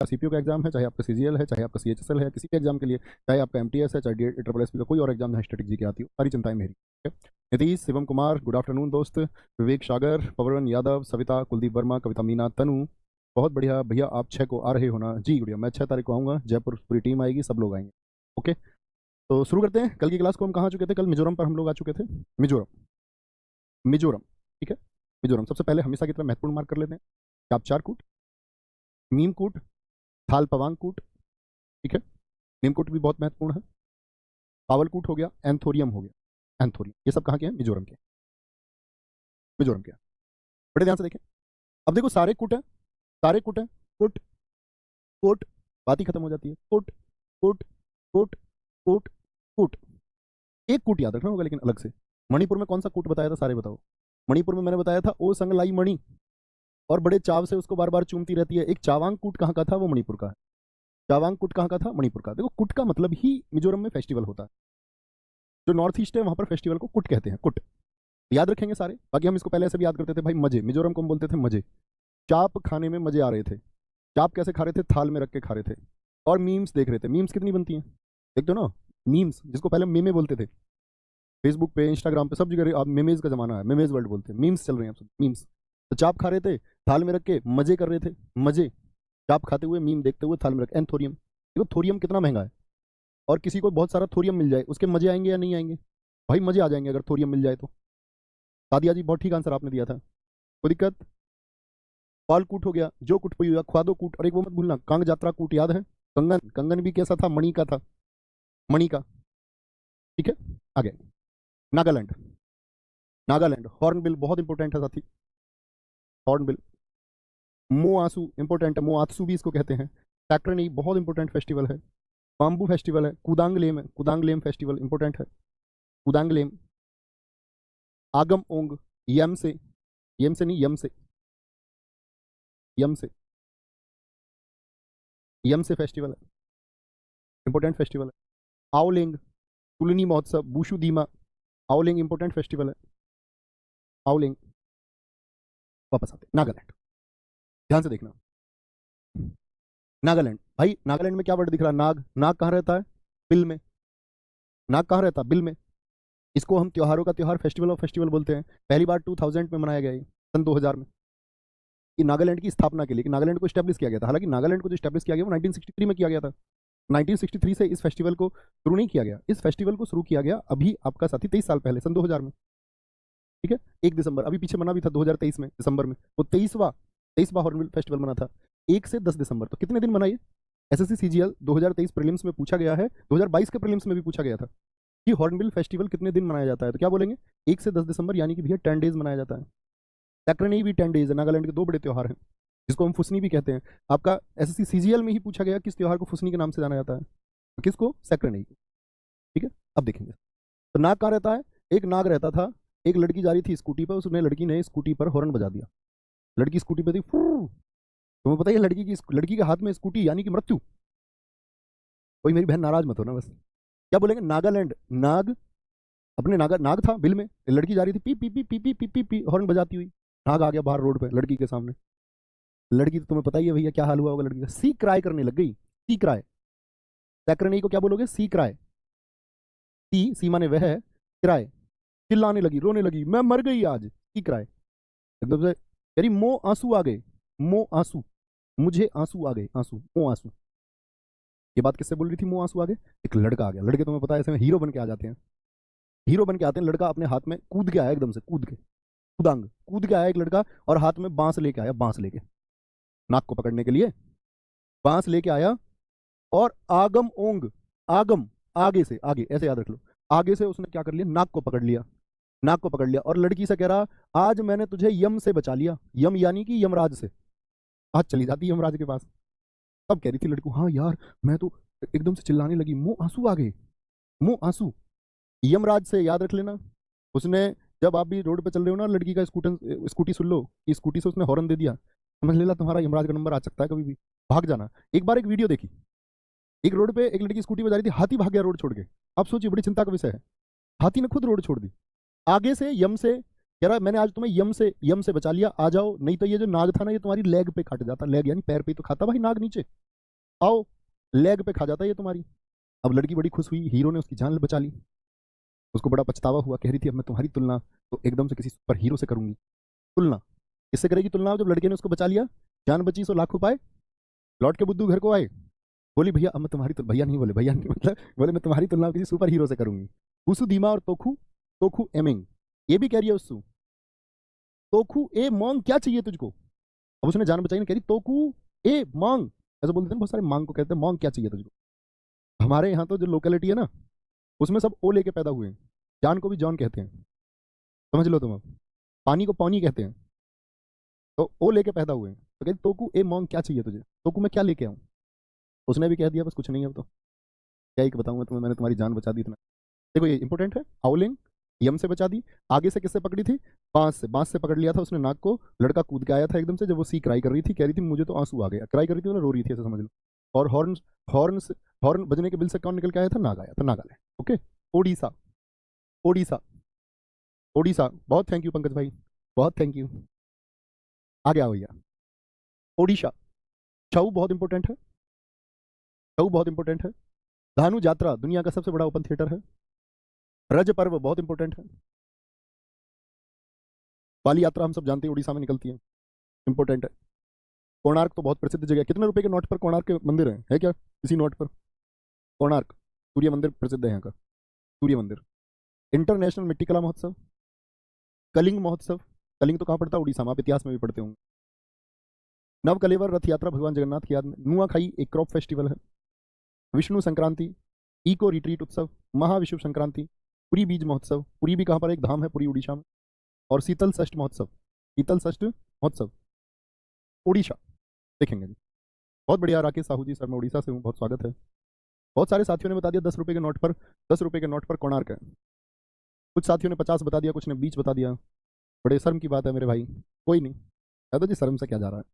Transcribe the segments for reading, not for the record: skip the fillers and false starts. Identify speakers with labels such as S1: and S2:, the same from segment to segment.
S1: CPU का exam है, चाहे आपका सीजीएल है, चाहे आपका सीएचएसएल है, किसी भी एग्जाम के लिए, चाहे आपका एमटीएस है, चाहे ट्रिपल एसपी का कोई और एग्जाम है, स्टैटिक जी की आती हो, सारी चिंताएं मेरी। ठीक है? नीतीश, शिवम कुमार, गुड आफ्टरनून दोस्त, विवेक सागर, पवन यादव, सविता, कुलदीप वर्मा, कविता मीना, तनु, बहुत बढ़िया भैया। आप 6 को आ रहे हो ना? जी गुड़िया, मैं 6 तारीख को आऊँगा, जयपुर पूरी टीम आएगी, सब लोग आएंगे। ओके, तो शुरू करते हैं। कल की क्लास को हम कहाँ चुके थे? कल मिजोरम पर हम लोग आ चुके थे। मिजोरम, मिजोरम, ठीक है। मिजोरम सबसे पहले हमेशा की तरह महत्वपूर्ण मार्क कर लेते हैं। चापचार कूट, मीम कूट, थाल पवांग कूट, ठीक है। मीम कूट भी बहुत महत्वपूर्ण है। पावल कूट हो गया, एंथोरियम हो गया। एंथोरियम, ये सब कहाँ के हैं? मिजोरम के। मिजोरम के। बड़े ध्यान से देखें। अब देखो, सारे कूट हैं, सारे कूट हैं। कुट, कोट, बात ही खत्म हो जाती है। कुट, कोट, कोट, कोट, कूट। एक कूट याद रखना होगा लेकिन अलग से। मणिपुर में कौन सा कूट बताया था? सारे बताओ। मणिपुर में मैंने बताया था ओ संगलाई मणि, और बड़े चाव से उसको बार बार चूमती रहती है। एक चावांग कूट कहाँ का था? वो मणिपुर का है। चावांग कूट कहाँ का था? मणिपुर का। देखो, कुट का मतलब ही मिजोरम में फेस्टिवल होता है। जो नॉर्थ ईस्ट है वहां पर फेस्टिवल को कुट कहते हैं। कुट याद रखेंगे सारे। बाकी हम इसको पहले ऐसे भी याद करते थे भाई, मजे। मिजोरम को हम बोलते थे मजे। चाप खाने में मजे आ रहे थे। चाप कैसे खा रहे थे? थाल में रख के खा रहे थे। और मीम्स देख रहे थे। मीम्स कितनी बनती हैं देखते हो ना? मीम्स, जिसको पहले मेमे बोलते थे, फेसबुक पे, इंस्टाग्राम पे, सब जगह अब मेमेज का जमाना है। मेमेज वर्ल्ड बोलते हैं, मीम्स चल रहे हैं अब सब, मीम्स। तो चाप खा रहे थे, थाल में रख के मजे कर रहे थे। मजे, चाप खाते हुए, मीम देखते हुए, थाल में रख। एंथोरियम, देखो थोरियम कितना महंगा है। और किसी को बहुत सारा थोरियम मिल जाए, उसके मजे आएंगे या नहीं आएंगे? भाई मजे आ जाएंगे अगर थोरियम मिल जाए तो। सादिया जी, बहुत ठीक आंसर आपने दिया था, कोई दिक्कत? पाल कूट हो गया, जो कुट हुआ, ख्वादो कूट, और एक वो मत भूलना, कांग जात्रा कूट याद है? कंगन, कंगन भी कैसा था? मणि का था, मणि का। ठीक है, आगे। नागालैंड, नागालैंड हॉर्नबिल बहुत इंपॉर्टेंट है साथी। हॉर्नबिल। मोआसू इंपॉर्टेंट है, मोआत्सू भी इसको कहते हैं। सैक्रनी बहुत इंपॉर्टेंट फेस्टिवल है। बाम्बू फेस्टिवल है। कुदांगलेम है, कुदांगलेम फेस्टिवल इंपॉर्टेंट है। कुदांगलेम। आगम ओंग, यम से नहीं, यम से, यम से, यम से फेस्टिवल है, इंपॉर्टेंट फेस्टिवल है। आओलेंग, तुलनी महोत्सव, बूशु दीमा। आओलेंग इंपॉर्टेंट फेस्टिवल है। आओलेंग। वापस आते नागालैंड, ध्यान से देखना। नागालैंड, भाई नागालैंड में क्या वर्ड दिख रहा है? नाग। नाग कहाँ रहता है? बिल में। नाग कहाँ रहता है? बिल में। इसको हम त्योहारों का त्योहार, फेस्टिवल ऑफ फेस्टिवल बोलते हैं। पहली बार 2000 में मनाया गया, सन 2000 में, कि नागालैंड की स्थापना के लिए, कि नागालैंड को स्टैब्लिश किया गया था। हालांकि नागालैंड को जो स्टैब्लिश किया गया वो 1963 में किया गया था। 1963 से इस फेस्टिवल को शुरू नहीं किया गया। इस फेस्टिवल को शुरू किया गया अभी आपका साथी 23 साल पहले, सन 2000 में। ठीक है, 1 दिसंबर, अभी पीछे मना भी था 2023 में दिसंबर में, वो 23वां हॉर्नबिल फेस्टिवल मना था। 1 से 10 दिसंबर, तो कितने दिन मनाइए? एसएससी सीजीएल 2023 प्रीलिम्स में पूछा गया है, 2022 के प्रीलिम्स में भी पूछा गया था कि हॉर्नबिल फेस्टिवल कितने दिन मनाया जाता है। तो क्या बोलेंगे? 1 से 10 दिसंबर, यानी कि भैया 10 डेज मनाया जाता है। सैक्रनी भी 10 डेज है। नागालैंड के 2 बड़े त्योहार हैं जिसको हम फुसनी भी कहते हैं। आपका एसएससी सीजीएल में ही पूछा गया किस त्योहार को फुसनी के नाम से जाना जाता है, तो किसको? सैक्रनी को। ठीक है, अब देखेंगे। तो नाग कहाँ रहता है? एक नाग रहता था। एक लड़की जा रही थी स्कूटी पर, उसने, लड़की ने स्कूटी पर हॉर्न बजा दिया। लड़की स्कूटी पर थी, तुम्हें पता है लड़की के हाथ में स्कूटी, यानी कि मृत्यु। कोई मेरी बहन नाराज मत हो ना बस। क्या बोलेंगे? नागालैंड। नाग, अपने नाग था बिल में, लड़की जा रही थी, P P P P P P P P horn बजाती हुई। नाग आ गया बाहर रोड पे लड़की के सामने। लड़की तो तुम्हें पता ही है भैया क्या हाल हुआ होगा लड़की का, सी क्राई करने लग गई। सी क्राई। सैक्रनी को क्या बोलोगे? सी क्राई। सी, सी माने वह है, क्राई, चिल्लाने लगी, रोने लगी, मैं मर गई आज, सी क्राई। एकदम से यानी मो आंसू आ गए, मो आंसू, मुझे आंसू आ गए, आंसू, मो आंसू। ये बात किससे बोल रही थी? मो आंसू आ गए। एक लड़का आ गया। लड़के तुम्हें पता है ऐसे में हीरो बन के आ जाते हैं, हीरो बन के आते हैं। लड़का अपने हाथ में कूद के आया, एकदम से कूद के, कुदांग कूद के आया एक लड़का, और हाथ में बांस लेके आया, बांस लेके, नाक को पकड़ने के लिए बांस लेके आया। और आगम ओंग, आगम, आगे से, आगे ऐसे याद रख लो, आगे से उसने क्या कर लिया? नाक को पकड़ लिया, नाक को पकड़ लिया, और लड़की से कह रहा, आज मैंने तुझे यम से बचा लिया। यम यानी कि यमराज से। आज चली जाती यमराज के पास। तब कह रही थी लड़की, हाँ यार मैं तो, एकदम से चिल्लाने लगी, मुंह आंसू आ गए, मुंह आंसू। यमराज से याद रख लेना। उसने, जब आप भी रोड पे चल रहे हो ना, लड़की का स्कूटी सुन लो कि स्कूटी से उसने हॉर्न दे दिया, समझ लेना तुम्हारा यमराज का नंबर आ सकता है कभी भी, भाग जाना। एक बार एक वीडियो देखी, एक रोड पे एक लड़की स्कूटी पे जा रही थी, हाथी भाग गया रोड छोड़ के। आप सोचिए, बड़ी चिंता का विषय है। हाथी ने खुद रोड छोड़ दी। आगे से यम से कह रहा, मैंने आज तुम्हें यम से बचा लिया, आ जाओ, नहीं तो ये जो नाग था ना, ये तुम्हारी लेग पे काट जाता। लेग यानी पैर पे तो खाता भाई नाग नीचे। आओ, लेग पे खा जाता है ये तुम्हारी। अब लड़की बड़ी खुश हुई, हीरो ने उसकी जान बचा ली। उसको बड़ा पछतावा हुआ, कह रही थी अब मैं तुम्हारी तुलना तो एकदम से किसी सुपर हीरो से करूंगी। तुलना किससे करेगी? तुलना जब लड़के ने उसको बचा लिया, जान बची, सो लाख पाए, लौट के बुद्धू घर को आए, बोली भैया अब मैं तुम्हारी भैया नहीं बोले, भैया नहीं मतलब बोले मैं तुम्हारी तुलना किसी सुपर हीरो से करूंगी। उसु दीमा और तोखू, तोखू एमिंग, ये भी कह रही है उसु, तोखू ए मांग क्या चाहिए तुझको? अब उसने जान बचाई, कह रही तोखू ए मांग, ऐसा बोलते हैं बहुत सारे, मांग को कहते हैं मांग क्या चाहिए तुझको। हमारे यहाँ तो जो लोकेलिटी है ना, उसमें सब ओ लेके पैदा हुए हैं। जान को भी जॉन कहते हैं, समझ लो तुम। अब पानी को पानी कहते हैं, तो ओ लेके पैदा हुए हैं। तो कहते तोकू ए मॉन्ग क्या चाहिए तुझे, तोकू मैं क्या लेके आऊँ? उसने भी कह दिया बस कुछ नहीं है, अब तो क्या ही बताऊँ मैं तुम्हें, मैंने तुम्हारी जान बचा दी इतना। देखो ये इंपॉर्टेंट है, हाउलिंग यम से बचा दी। आगे से किससे पकड़ी थी? बांस से, बांस से पकड़ लिया था उसने नाक को। लड़का कूद के आया था एकदम से, जब वो सी क्राई कर रही थी, कह रही थी मुझे तो आंसू आ गया, क्राई कर रही थी, रो रही थी, ऐसा समझ लो। और हॉर्न, हॉर्न से, हॉर्न बजने के बिल से कौन निकल के आया था? नाग आया था, नागालैंड। ओके, ओडिशा, ओडिशा, ओडिशा। बहुत थैंक यू पंकज भाई, बहुत थैंक यू। आगे आओ भैया, ओडिशा। छऊ बहुत इंपॉर्टेंट है, छऊ बहुत इंपॉर्टेंट है। धानु यात्रा दुनिया का सबसे बड़ा ओपन थिएटर है। रज पर्व बहुत इंपॉर्टेंट है। बाली यात्रा हम सब जानते हैं उड़ीसा में निकलती है, इंपॉर्टेंट है। कोणार्क तो बहुत प्रसिद्ध जगह है। कितने रुपए के नोट पर कोणार्क के मंदिर है क्या किसी नोट पर? कोणार्क सूर्य मंदिर प्रसिद्ध है यहाँ का, सूर्य मंदिर। इंटरनेशनल मिट्टी कला महोत्सव, कलिंग महोत्सव। कलिंग तो कहाँ पड़ता है? उड़ीसा में, आप इतिहास में भी पढ़ते होंगे। नवकलेवर रथ यात्रा भगवान जगन्नाथ की याद में। नुआखाई एक क्रॉप फेस्टिवल है। विष्णु संक्रांति, इको रिट्रीट उत्सव, महाविषुव संक्रांति, पुरी बीज महोत्सव। पुरी भी कहाँ पर? एक धाम है पुरी उड़ीसा में। और शीतल षष्ठ महोत्सव, शीतल षष्ठ महोत्सव उड़ीसा, देखेंगे जी। बहुत बढ़िया राकेश साहू जी, सर मैं उड़ीसा से हूँ, बहुत स्वागत है। बहुत सारे साथियों ने बता दिया 10 रुपए के नोट पर, 10 रुपए के नोट पर कोणार्क है। कुछ साथियों ने 50 बता दिया, कुछ ने 20 बता दिया। बड़े शर्म की बात है मेरे भाई, कोई नहीं है तो जी, शर्म से क्या जा रहा है।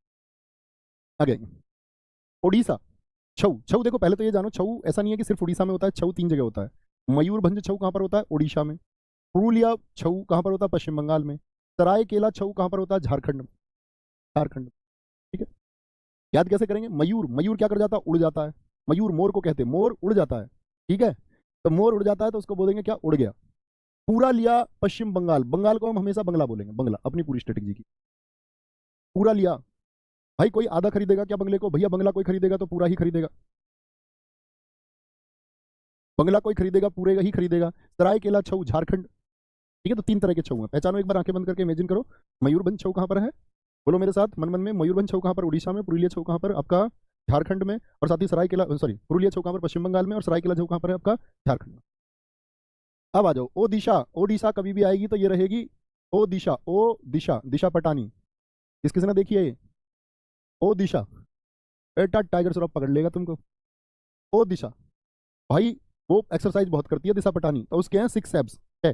S1: आगे उड़ीसा, छऊ। छऊ देखो पहले तो ये जानो, छऊ ऐसा नहीं है कि सिर्फ उड़ीसा में होता है, छऊ 3 जगह होता है। मयूरभंज छऊ कहाँ पर होता है? उड़ीसा में। पुरुलिया छऊ कहाँ पर होता है? पश्चिम बंगाल में। सरायकेला छऊ कहाँ पर होता है? झारखंड में, झारखंड। ठीक है, याद कैसे करेंगे? मयूर, मयूर क्या कर जाता है? उड़ जाता है। मयूर मोर को कहते हैं, मोर उड़ जाता है। ठीक है, तो मोर उड़ जाता है तो उसको बोलेंगे क्या? उड़ गया। पूरा लिया पश्चिम बंगाल, बंगाल को हम हमेशा बंगला बोलेंगे, बंगला अपनी पूरी स्ट्रेटेजी की। पूरा लिया, भाई कोई आधा खरीदेगा क्या बंगले को? भैया बंगला कोई खरीदेगा तो पूरा ही खरीदेगा, बंगला कोई खरीदेगा पूरे ही खरीदेगा। सरायकेला छऊ झारखंड। ठीक है, तो 3 तरह के छऊ हैं, पहचानो एक बार, आंखें बंद करके इमेजिन करो। मयूरभंज छऊ कहाँ पर है? बोलो मेरे साथ मन मन में, मयूरभंज छऊ कहाँ पर? उड़ीसा में। पुरुलिया छऊ कहाँ पर? आपका झारखंड में। और साथ ही सरायकेला, सॉरी, पुरुलिया छऊ कहाँ पर? पश्चिम बंगाल में। और सरायकेला छऊ कहाँ पर है? आपका झारखंड में। अब आ जाओ ओडिशा। ओडिशा कभी भी आएगी तो ये रहेगी ओ दिशा, ओ दिशा, दिशा पटानी। किस किसने देखी है ये? ओ दिशा, बेटा टाइगर श्रॉफ पकड़ लेगा तुमको। ओ दिशा भाई, वो एक्सरसाइज बहुत करती है दिशा पटानी, तो उसके हैं 6 एब्स है।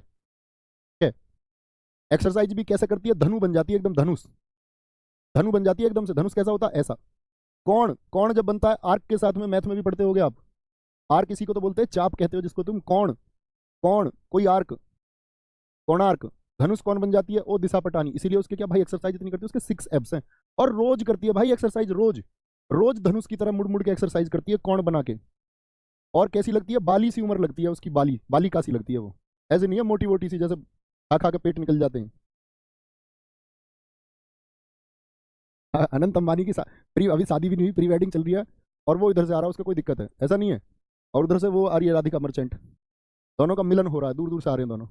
S1: एक्सरसाइज भी कैसे करती है? धनु बन जाती है एकदम, धनुष, धनु बन जाती है एकदम से। धनुष कैसा होता है? ऐसा। कौन कौन जब बनता है आर्क के साथ में, मैथ में भी पढ़ते होगे आप। आर्क इसी को तो बोलते हैं, चाप कहते हो जिसको तुम। कौन कौन कोई आर्क, कोणार्क। धनुष कौन बन जाती है? ओ दिशा पटानी। इसीलिए उसके क्या भाई एक्सरसाइज इतनी करती है, उसके 6 एब्स हैं। और रोज करती है भाई एक्सरसाइज, रोज रोज धनुष की तरह मुड़ मुड़ के एक्सरसाइज करती है, कौन बना के। और कैसी लगती है? बाली सी उम्र लगती है उसकी, बाली, बाली का सी लगती है वो। ऐसे नहीं है मोटी मोटी सी, जैसे खा खा के पेट निकल जाते हैं। अनंत अंबानी की प्री, अभी शादी भी नहीं हुई, प्री वेडिंग चल रही है, और वो इधर से आ रहा है, उसका कोई दिक्कत है? ऐसा नहीं है। और उधर से वो आ रही है राधिका मर्चेंट, दोनों का मिलन हो रहा है, दूर दूर से आ रहे हैं दोनों,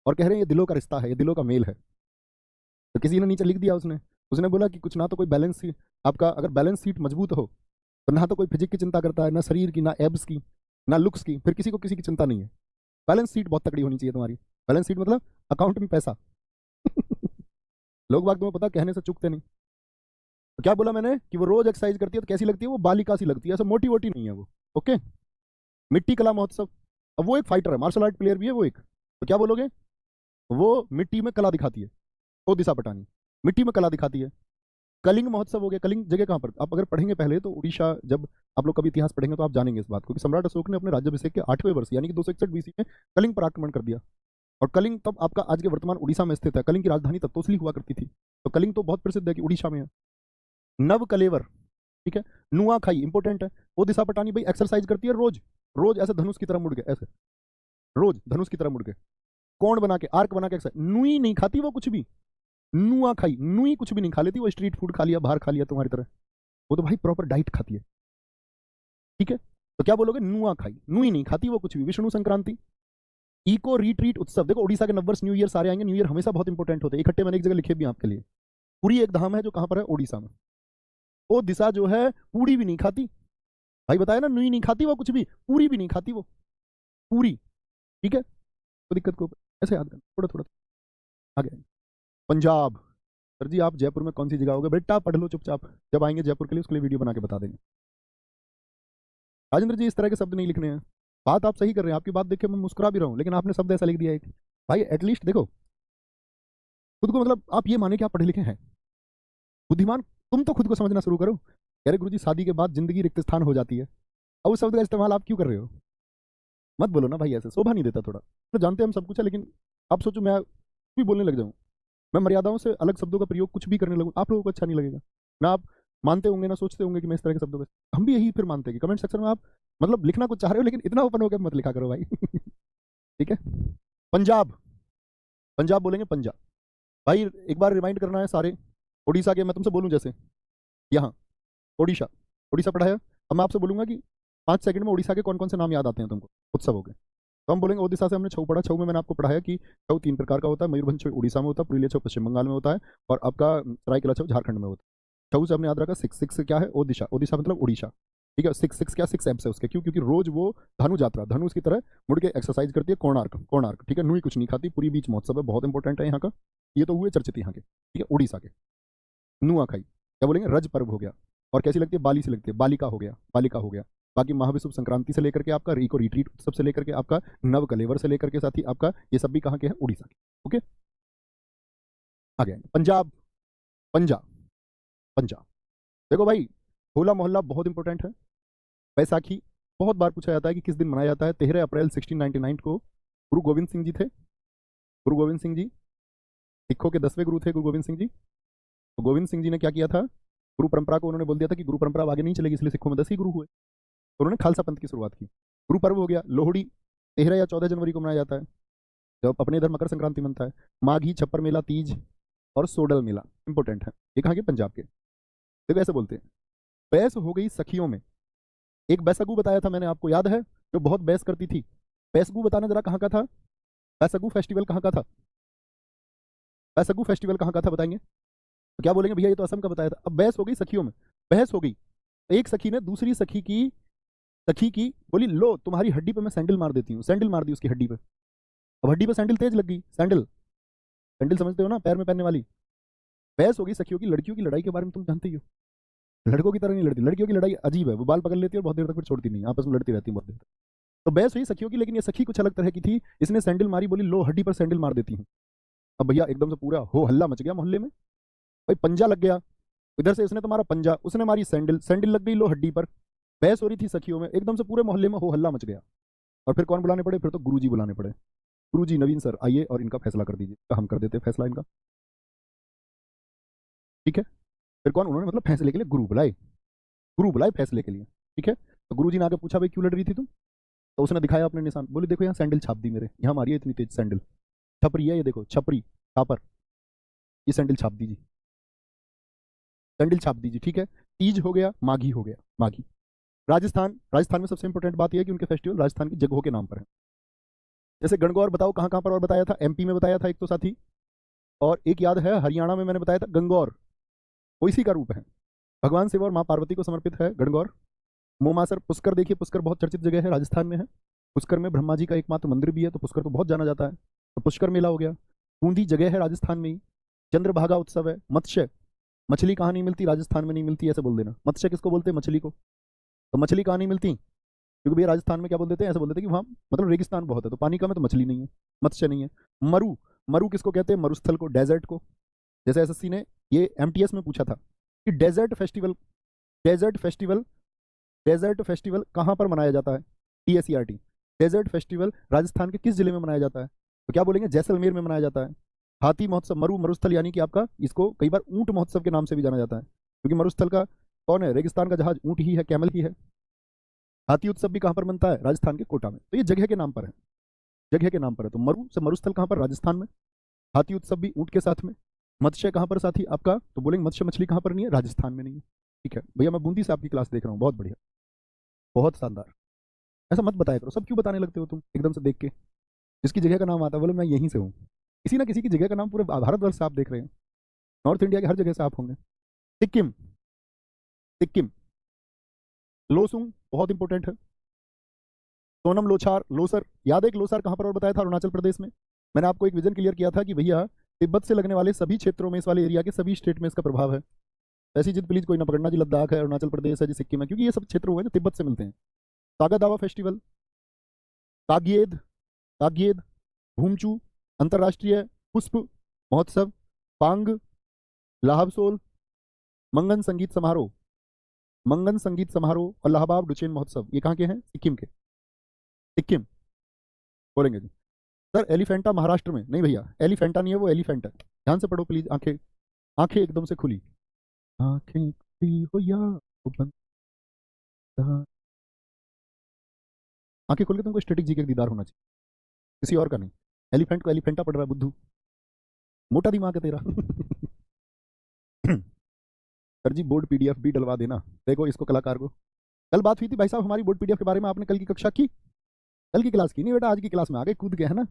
S1: और कह रहे हैं ये दिलों का रिश्ता है, ये दिलों का मेल है। तो किसी ने नीचे लिख दिया, उसने उसने बोला कि कुछ ना तो कोई बैलेंस शीट आपका, अगर बैलेंस शीट मजबूत हो तो ना तो कोई फिजिक की चिंता करता है, ना शरीर की, ना एब्स की, ना लुक्स की, फिर किसी को किसी की चिंता नहीं है। बैलेंस शीट बहुत तगड़ी होनी चाहिए तुम्हारी। बैलेंस शीट मतलब अकाउंट में पैसा। लोग बाग तुम्हें पता, कहने से चूकते नहीं। तो क्या बोला मैंने कि वो रोज एक्सरसाइज करती है, तो कैसी लगती है? वो बालिका सी लगती है, ऐसा मोटी वोटी नहीं है वो। ओके, मिट्टी कला महोत्सव। अब वो एक फाइटर है, मार्शल आर्ट प्लेयर भी है वो एक, तो क्या बोलोगे? वो मिट्टी में कला दिखाती है, ओ दिशा पटानी मिट्टी में कला दिखाती है। कलिंग महोत्सव हो गया। कलिंग जगह कहाँ पर? आप अगर पढ़ेंगे पहले तो उड़ीसा, जब आप लोग कभी इतिहास पढ़ेंगे तो आप जानेंगे इस बात को कि सम्राट अशोक ने अपने राज्याभिषेक के 8वें वर्ष यानी कि 261 बीसी में कलिंग पर आक्रमण कर दिया। और कलिंग तब आपका आज के वर्तमान उड़ीसा में स्थित है। कलिंग की राजधानी तत्तोसली हुआ करती थी, तो कलिंग तो बहुत प्रसिद्ध है कि उड़ीसा में है। नव कलेवर, ठीक ठीक है। नुआखाई इंपॉर्टेंट है। वो दिशा पटानी भाई एक्सरसाइज करती है रोज, रोज ऐसे धनुष की तरह मुड़ के, ऐसे रोज धनुष की तरह मुड़ के, कोण बना के, आर्क बना के एक्सरसाइज। नुई नहीं खाती वो कुछ भी, नुआखाई, नुई कुछ भी नहीं खा लेती वो, स्ट्रीट फूड खा लिया, बाहर खा लिया तुम्हारी तरह, वो तो भाई प्रॉपर डाइट खाती है, ठीक है। तो क्या बोलोगे, नुआखाई, नुई नहीं खाती वो कुछ भी। विष्णु संक्रांति, इको रिट्रीट उत्सव, देखो उड़ीसा के नववर्ष न्यू ईयर सारे आएंगे, न्यू ईयर हमेशा बहुत इंपॉर्टेंट होते हैं, इकट्ठे मैंने एक जगह लिखे भी हैं आपके लिए। पूरी एक धाम है जो कहां पर है, उड़ीसा में। वो दिशा जो है पूरी भी नहीं खाती, भाई बताया ना, नुई नहीं खाती वो कुछ भी, पूरी भी नहीं खाती वो, पूरी, ठीक है। तो दिक्कत को ऐसे याद करना, थोड़ा थोड़ा आगे। पंजाब, सर जी आप जयपुर में कौन सी जगह होगे, बेटा पढ़ लो चुपचाप, जब आएंगे जयपुर के लिए उसके लिए वीडियो बना के बता देंगे। राजेंद्र जी इस तरह के शब्द नहीं लिखने हैं, बात आप सही कर रहे हैं, आपकी बात देख के मैं मुस्कुरा भी रहा हूँ, लेकिन आपने शब्द ऐसा लिख दिया एक, भाई एटलीस्ट देखो खुद को, मतलब आप ये माने कि आप पढ़े लिखे हैं, बुद्धिमान, तुम तो खुद को समझना शुरू करो। कह रहे गुरुजी शादी के बाद जिंदगी रिक्त स्थान हो जाती है, अब उस शब्द का इस्तेमाल आप क्यों कर रहे हो, मत बोलो ना भाई, ऐसे शोभा नहीं देता थोड़ा, तो जानते हैं हम सब कुछ है, लेकिन आप सोचो मैं भी बोलने लग जाऊँ, मैं मर्यादाओं से अलग शब्दों का प्रयोग कुछ भी करने लगूँ, आप लोगों को अच्छा नहीं लगेगा ना, आप मानते होंगे ना, सोचते होंगे कि मैं इस तरह के शब्दों का, हम भी यही फिर मानते हैं कि कमेंट सेक्शन में आप मतलब लिखना कुछ चाह रहे हो, लेकिन इतना ओपन होकर मत लिखा करो भाई ठीक है। पंजाब, पंजाब बोलेंगे पंजाब, भाई एक बार रिमाइंड करना है सारे, उड़ीसा के, मैं तुमसे बोलूं जैसे यहाँ ओडिशा, ओडिशा पढ़ा है, अब मैं आपसे बोलूंगा कि 5 सेकंड में उड़ीसा के कौन कौन से नाम याद आते हैं तुमको उत्सवों के, तो हम बोलेंगे ओडिशा से हमने छऊ पढ़ा, छऊ में मैंने आपको पढ़ाया कि छऊ 3 प्रकार का होता है, मयूरभंज छऊ उड़ीसा में होता है, पुरुलिया छऊ पश्चिम बंगाल में होता है, और आपका सरायकेला छऊ झारखंड में होता है। छऊ से हमने याद रखा, सिक्स, सिक्स क्या है, ओडिशा, ओडिशा मतलब उड़ीसा, ठीक है। सिक्स, सिक्स क्या, 6 एम्स है उसके, क्यों, क्योंकि रोज वो धनु यात्रा, धनुष की तरह मुड़ के एक्सरसाइज करती है, कोणार्क, कोणार्क, ठीक है। नुई कुछ नहीं खाती, पूरी बीच महोत्सव है, बहुत इंपॉर्टेंट है यहाँ का, ये तो हुए चर्चित यहाँ के, ठीक है, उड़ीसा के। नुआखाई क्या बोलेंगे, रज पर्व हो गया, और कैसी लगती है, बाली से लगती है, बालिका हो गया, बालिका हो गया। बाकी महाविषुव संक्रांति से लेकर के आपका रिको रिट्रीट उत्सव से लेकर के आपका नव कलेवर से लेकर के साथ ही आपका ये सब भी कहाँ के हैं, उड़ीसा के, ओके। आगे पंजाब, पंजाब, पंजाब, देखो भाई होला मोहल्ला बहुत इंपॉर्टेंट है। बैसाखी बहुत बार पूछा जाता है कि किस दिन मनाया जाता है, 13 अप्रैल 1699 को गुरु गोविंद सिंह जी थे, गुरु गोविंद सिंह जी सिखों के 10वें गुरु थे गुरु गोविंद सिंह जी। तो गोविंद सिंह जी ने क्या किया था, गुरु परंपरा को उन्होंने बोल दिया था कि गुरु परंपरा आगे नहीं चलेगी, इसलिए सिखों में 10 ही गुरु हुए, तो उन्होंने खालसा पंथ की शुरुआत की। गुरु पर्व हो गया, लोहड़ी 13 या 14 जनवरी को मनाया जाता है, जब अपने इधर मकर संक्रांति बनता है। माघी, छप्पर मेला, तीज और सोडल मेला इंपॉर्टेंट है, ये कहाँ के, पंजाब के। देखो ऐसे बोलते हैं, बहस हो गई सखियों में, एक बैसगु बताया था मैंने आपको, याद है, जो बहुत बहस करती थी, बैसगु बताना जरा कहाँ का था, बैसगु फेस्टिवल कहाँ का था, बैसगु फेस्टिवल कहाँ का था बताएंगे, तो क्या बोलेंगे, भैया ये तो असम का बताया था। अब बहस हो गई सखियों में, बहस हो गई, एक सखी ने दूसरी सखी की बोली, लो तुम्हारी हड्डी पे मैं सैंडल मार देती हूँ, सैंडल मार दी उसकी हड्डी पे, अब हड्डी पे सैंडल तेज लग गई, सैंडल, सैंडल समझते हो ना, पैर में पहनने वाली। बहस हो गई सखियों की, लड़कियों की लड़ाई के बारे में तुम जानते ही हो, लड़कों की तरह नहीं लड़ती, लड़कियों की लड़ाई अजीब है, वो बाल पकड़ लेती है और बहुत देर तक फिर छोड़ती नहीं, आपस में लड़ती रहती है बहुत देर तक। तो बहस हुई सखियों की, लेकिन ये सखी कुछ अलग तरह की थी, इसने सैंडल मारी, बोली लो हड्डी पर सैंडल मार देती हूँ। अब भैया एकदम से पूरा हो हल्ला मच गया मोहल्ले में, भाई पंजा लग गया, इधर से इसने तुम्हारा पंजा, उसने मारी सैंडल, सैंडल लग गई लो हड्डी पर, बहस हो रही थी सखियों में, एकदम से पूरे मोहल्ले में हो हल्ला मच गया। और फिर कौन बुलाने पड़े, फिर तो गुरुजी बुलाने पड़े, गुरुजी नवीन सर आइए और इनका फैसला कर दीजिए, तो हम कर देते फैसला इनका, ठीक है। फिर कौन, उन्होंने मतलब फैसले के लिए गुरु बुलाए, गुरु बुलाए फैसले के लिए, ठीक है। तो गुरुजी ने आगे पूछा, भाई क्यों लड़ रही थी तुम, तो उसने दिखाया अपने निशान, बोले देखो यहाँ सैंडल छाप दी मेरे, यहाँ मारी है इतनी तेज सैंडल, छपरी है ये देखो, छपरी छापर, ये सैंडल छाप दीजिए, सैंडल छाप दीजिए, ठीक है। तीज हो गया, माघी हो गया, माघी। राजस्थान, राजस्थान में सबसे इंपॉर्टेंट बात यह है कि उनके फेस्टिवल राजस्थान की जगहों के नाम पर है, जैसे गणगौर बताओ कहाँ कहाँ पर, और बताया था एमपी में बताया था एक तो साथी, और एक याद है हरियाणा में मैंने बताया था गंगौर, वो इसी का रूप है, भगवान शिव और माँ पार्वती को समर्पित है गणगौर। मोमासर, पुष्कर देखिए, पुष्कर बहुत चर्चित जगह है, राजस्थान में है, पुष्कर में ब्रह्मा जी का एकमात्र मंदिर भी है, तो पुष्कर तो बहुत जाना जाता है, तो पुष्कर मेला हो गया। बूंदी जगह है राजस्थान में ही, चंद्रभागा उत्सव है। मत्स्य, मछली कहाँ नहीं मिलती, राजस्थान में नहीं मिलती, ऐसे बोल देना। मत्स्य किसको बोलते हैं, मछली को, तो मछली कहाँ नहीं मिलती, क्योंकि भैया राजस्थान में क्या बोल देते हैं, ऐसे बोल देते हैं कि वहाँ मतलब रेगिस्तान बहुत है, तो पानी कम है तो मछली नहीं है, मत्स्य नहीं है। मरु, मरु किसको कहते हैं, मरुस्थल को, डेजर्ट को। जैसे एसएससी ने ये एमटीएस में पूछा था कि desert festival, desert festival, desert festival कहाँ पर मनाया जाता है, टीएसईआरटी, डेजर्ट फेस्टिवल राजस्थान के किस जिले में मनाया जाता है, तो क्या बोलेंगे, जैसलमेर में मनाया जाता है। हाथी महोत्सव, मरुस्थल यानी कि आपका, इसको कई बार ऊंट महोत्सव के नाम से भी जाना जाता है, क्योंकि मरुस्थल का कौन है? रेगिस्तान का जहाज ऊंट ही है, कैमल ही है। हाथी उत्सव भी कहाँ पर बनता है? राजस्थान के कोटा में। तो ये जगह के नाम पर है, जगह के नाम पर है। तो मरु से मरुस्थल कहाँ पर? राजस्थान में। हाथी उत्सव भी ऊंट के साथ में। मत्स्य कहाँ पर साथी आपका? तो बोलेंगे मत्स्य मछली कहाँ पर नहीं है? राजस्थान में नहीं है। ठीक है भैया, मैं बूंदी से आपकी क्लास देख रहा हूँ, बहुत बढ़िया, बहुत शानदार। ऐसा मत बताया करो, सब क्यों बताने लगते हो तुम एकदम से देख के? जिसकी जगह का नाम आता है बोले मैं यहीं से हूँ। किसी ना किसी की जगह का नाम पूरे भारतवर्ष से आप देख रहे हैं, नॉर्थ इंडिया के हर जगह से आप होंगे। सिक्किम, सिक्किम। लोसुंग बहुत इंपॉर्टेंट है। सोनम लोछार, लोसर याद है? एक लोसर कहाँ पर और बताया था? अरुणाचल प्रदेश में। मैंने आपको एक विजन क्लियर किया था कि भैया तिब्बत से लगने वाले सभी क्षेत्रों में, इस वाले एरिया के सभी स्टेट में इसका प्रभाव है। ऐसी जिद प्लीज कोई ना पकड़ना जी, लद्दाख है, अरुणाचल प्रदेश है जी, सिक्किम है, क्योंकि ये सब क्षेत्र हुए हैं जो तिब्बत से मिलते हैं। तागा दावा फेस्टिवल, काग्येद, काग्येद, भूमचू, अंतर्राष्ट्रीय पुष्प महोत्सव, पांग, लाहबसोल, मंगन संगीत समारोह, मंगन संगीत समारोह और लाहबाब डुचेन महोत्सव, ये कहाँ के हैं? सिक्किम के। सिक्किम बोलेंगे जी। सर एलिफेंटा महाराष्ट्र में। नहीं भैया, एलिफेंटा नहीं है, वो एलिफेंट है। ध्यान से पढ़ो प्लीज, आंखें, आंखें एकदम से खुली, आंखें खुली हो या वो बंद, आंखें खोल के तुमको स्टैटिक जी का दीदार होना चाहिए, किसी और का नहीं। एलिफेंट को एलिफेंटा पढ़ रहा है बुद्धू, मोटा दिमाग है तेरा। सर जी बोर्ड पीडीएफ भी डलवा देना, देखो इसको कलाकार को। कल बात हुई थी भाई साहब हमारी बोर्ड पीडीएफ के बारे में, आपने कल की कक्षा की? कल की क्लास की नहीं बेटा, आज की क्लास में आ गए कूद के, है ना?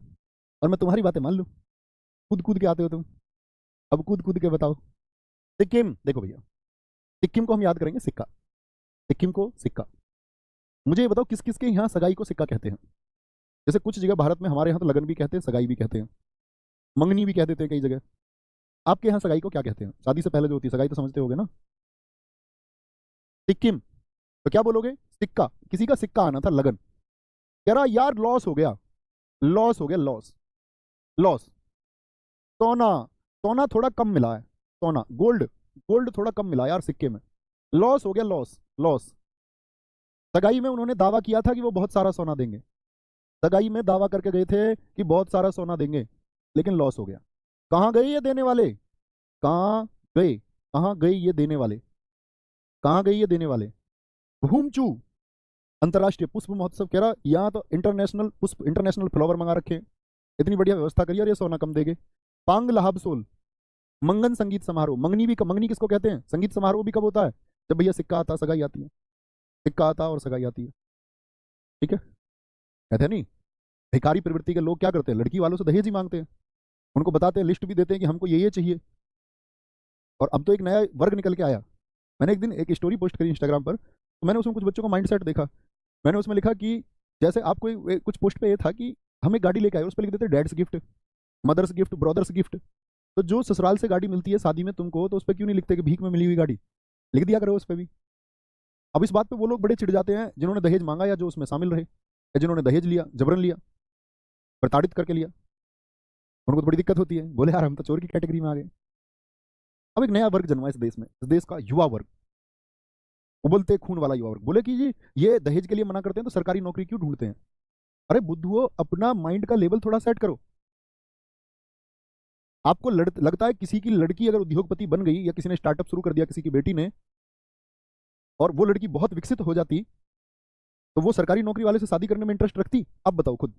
S1: और मैं तुम्हारी बातें मान लूँ, कूद कूद के आते हो तुम। अब कूद कूद के बताओ। सिक्किम देखो भैया, सिक्किम को हम याद करेंगे सिक्का, सिक्किम को सिक्का। मुझे ये बताओ किस किस के यहाँ सगाई को सिक्का कहते हैं? जैसे कुछ जगह भारत में, हमारे यहाँ तो लगन भी कहते हैं, सगाई भी कहते हैं, मंगनी भी कह देते हैं कई जगह। आपके यहाँ सगाई को क्या कहते हैं? शादी से पहले जो होती है सगाई, तो समझते होगे ना? सिक्किम तो क्या बोलोगे? सिक्का। किसी का सिक्का आना था, लगन। कह रहा यार लॉस हो गया, लॉस हो गया, लॉस, लॉस। सोना, सोना थोड़ा कम मिला है, सोना, गोल्ड, गोल्ड थोड़ा कम मिला यार सिक्के में, लॉस हो गया, लॉस, लॉस। सगाई में उन्होंने दावा किया था कि वो बहुत सारा सोना देंगे, सगाई में दावा करके गए थे कि बहुत सारा सोना देंगे, लेकिन लॉस हो गया। कहाँ गए ये देने वाले? कहाँ गए? कहाँ गए ये देने वाले? कहाँ गए ये देने वाले? भूमचू अंतर्राष्ट्रीय पुष्प महोत्सव। कह रहा यहाँ तो इंटरनेशनल पुष्प, इंटरनेशनल फ्लावर मंगा रखे हैं, इतनी बढ़िया व्यवस्था करिए और ये सोना कम देंगे। पांग लहाबसोल, मंगन संगीत समारोह। मंगनी भी, मंगनी किसको कहते हैं? संगीत समारोह भी कब होता है? जब भैया सिक्का आता, सगाई आती है, सिक्का आता और सगाई आती है। ठीक है, कहते हैं नहीं, भिखारी प्रवृत्ति के लोग क्या करते हैं? लड़की वालों से दहेज ही मांगते हैं, उनको बताते हैं, लिस्ट भी देते हैं कि हमको ये चाहिए। और अब तो एक नया वर्ग निकल के आया। मैंने एक दिन एक स्टोरी पोस्ट करी इंस्टाग्राम पर, तो मैंने उसमें कुछ बच्चों का माइंडसेट देखा। मैंने उसमें लिखा कि जैसे आपको कुछ पोस्ट पे ये था कि हम एक गाड़ी लेके आए, उस पर लिख देते dad's gift, mother's gift, brother's gift. तो जो ससुराल से गाड़ी मिलती है शादी में तुमको, तो उस पर क्यों नहीं लिखते कि भीख में मिली हुई गाड़ी? लिख दिया करो उस पर भी। अब इस बात पे वो लोग बड़े चिढ़ जाते हैं जिन्होंने दहेज मांगा या जो उसमें शामिल रहे, या जिन्होंने दहेज लिया, जबरन लिया, प्रताड़ित करके लिया, उनको तो बड़ी दिक्कत होती है, बोले यार हम तो चोर की कैटेगरी में आ गए। अब एक नया वर्ग जन्मा इस देश में, इस देश का युवा वर्ग, उबलते खून वाला युवा वर्ग। बोले कि जी ये दहेज के लिए मना करते हैं तो सरकारी नौकरी क्यों ढूंढते हैं? अरे बुद्धुओ, अपना माइंड का लेवल थोड़ा सेट करो। आपको लगता है किसी की लड़की अगर उद्योगपति बन गई, या किसी ने स्टार्टअप शुरू कर दिया किसी की बेटी ने, और वो लड़की बहुत विकसित हो जाती, तो वो सरकारी नौकरी वाले से शादी करने में इंटरेस्ट रखती? अब बताओ खुद।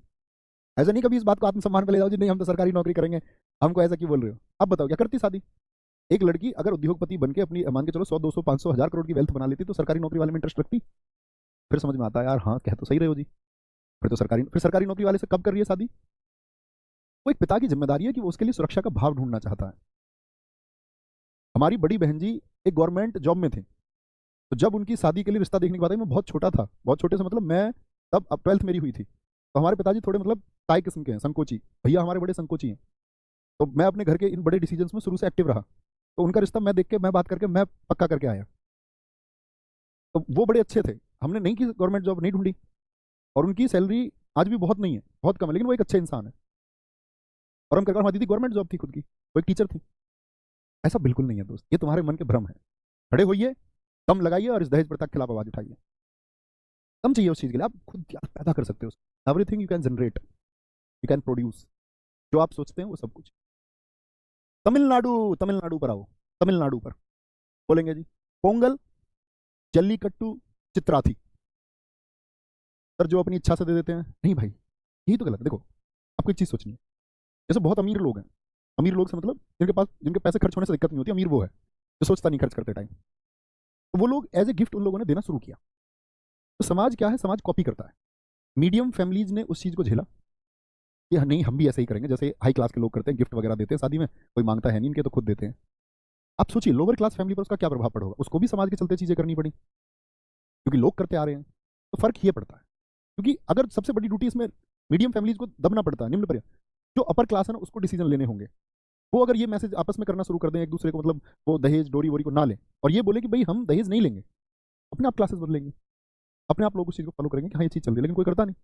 S1: ऐसा नहीं कभी इस बात को आत्मसम्मान पे ले जाओ जी नहीं हम तो सरकारी नौकरी करेंगे, हमको ऐसा क्यों बोल रहे हो? अब बताओ क्या करती शादी? एक लड़की अगर उद्योगपति बन के अपनी मान के चलो 100 200 500 1000 करोड़ की वेल्थ बना लेती, तो सरकारी नौकरी वाले में इंटरेस्ट रखती? फिर समझ में आता है यार, हाँ कह तो सही रहे हो जी। फिर सरकारी नौकरी वाले से कब कर रही है शादी? वो एक पिता की जिम्मेदारी है कि वो उसके लिए सुरक्षा का भाव ढूंढना चाहता है। हमारी बड़ी बहन जी एक गवर्नमेंट जॉब में थे, तो जब उनकी शादी के लिए रिश्ता देखने की बात आई, मैं बहुत छोटा था, बहुत छोटे से मतलब मैं तब, अब 12th मेरी हुई थी, तो हमारे पिताजी थोड़े मतलब ताई किस्म के हैं, संकोची, भैया हमारे बड़े संकोची हैं। तो मैं अपने घर के इन बड़े डिसीजंस में शुरू से एक्टिव रहा, तो उनका रिश्ता मैं देख के, मैं बात करके, मैं पक्का करके आया। तो वो बड़े अच्छे थे, हमने नहीं की गवर्नमेंट जॉब, नहीं ढूंढी, और उनकी सैलरी आज भी बहुत नहीं है, बहुत कम है, लेकिन वो एक अच्छे इंसान है। और हम हमारी दीदी गवर्नमेंट जॉब थी खुद की, वो एक टीचर थी। ऐसा बिल्कुल नहीं है दोस्त, ये तुम्हारे मन के भ्रम है। खड़े होइए, दम लगाइए और इस दहेज प्रथा के खिलाफ आवाज उठाइए। दम चाहिए उस चीज के लिए, आप खुद यार पैदा कर सकते हो, everything you can generate, you can produce, जो आप सोचते हैं वो सब कुछ। तमिलनाडु, तमिलनाडु पर आओ, तमिलनाडु पर बोलेंगे जी पोंगल, जल्लीकट्टू चित्राथी। सर जो अपनी इच्छा से दे देते हैं, नहीं भाई यही तो गलत है। देखो आपको एक चीज सोचनी है, जैसे बहुत अमीर लोग हैं, अमीर लोग से मतलब जिनके पैसे खर्च होने से दिक्कत नहीं होती, अमीर वो है जो सोचता नहीं खर्च करते टाइम। तो वो लोग एज ए गिफ्ट उन लोगों ने देना शुरू किया। तो समाज क्या है, समाज कॉपी करता है। मीडियम फैमिलीज ने उस चीज को झेला कि हाँ, नहीं हम भी ऐसे ही करेंगे जैसे हाई क्लास के लोग करते हैं, गिफ्ट वगैरह देते हैं शादी में, कोई मांगता है नहीं इनके तो खुद देते हैं। आप सोचिए लोअर क्लास फैमिली पर उसका क्या प्रभाव पड़ा होगा, उसको भी समाज के चलते चीजें करनी पड़ी क्योंकि लोग करते आ रहे हैं। तो फर्क ये पड़ता है, क्योंकि अगर सबसे बड़ी ड्यूटी इसमें मीडियम फैमिलीज को दबना पड़ता है, निम्न पर जो अपर क्लास है ना उसको डिसीजन लेने होंगे। वो अगर ये मैसेज आपस में करना शुरू कर दें एक दूसरे को, मतलब वो दहेज डोरी वोरी को ना लें और ये बोले कि भाई हम दहेज नहीं लेंगे, अपने आप क्लासेस बदलेंगे, अपने आप लोग उस चीज को फॉलो करेंगे कि हाँ ये चीज चल रही है, लेकिन कोई करता नहीं,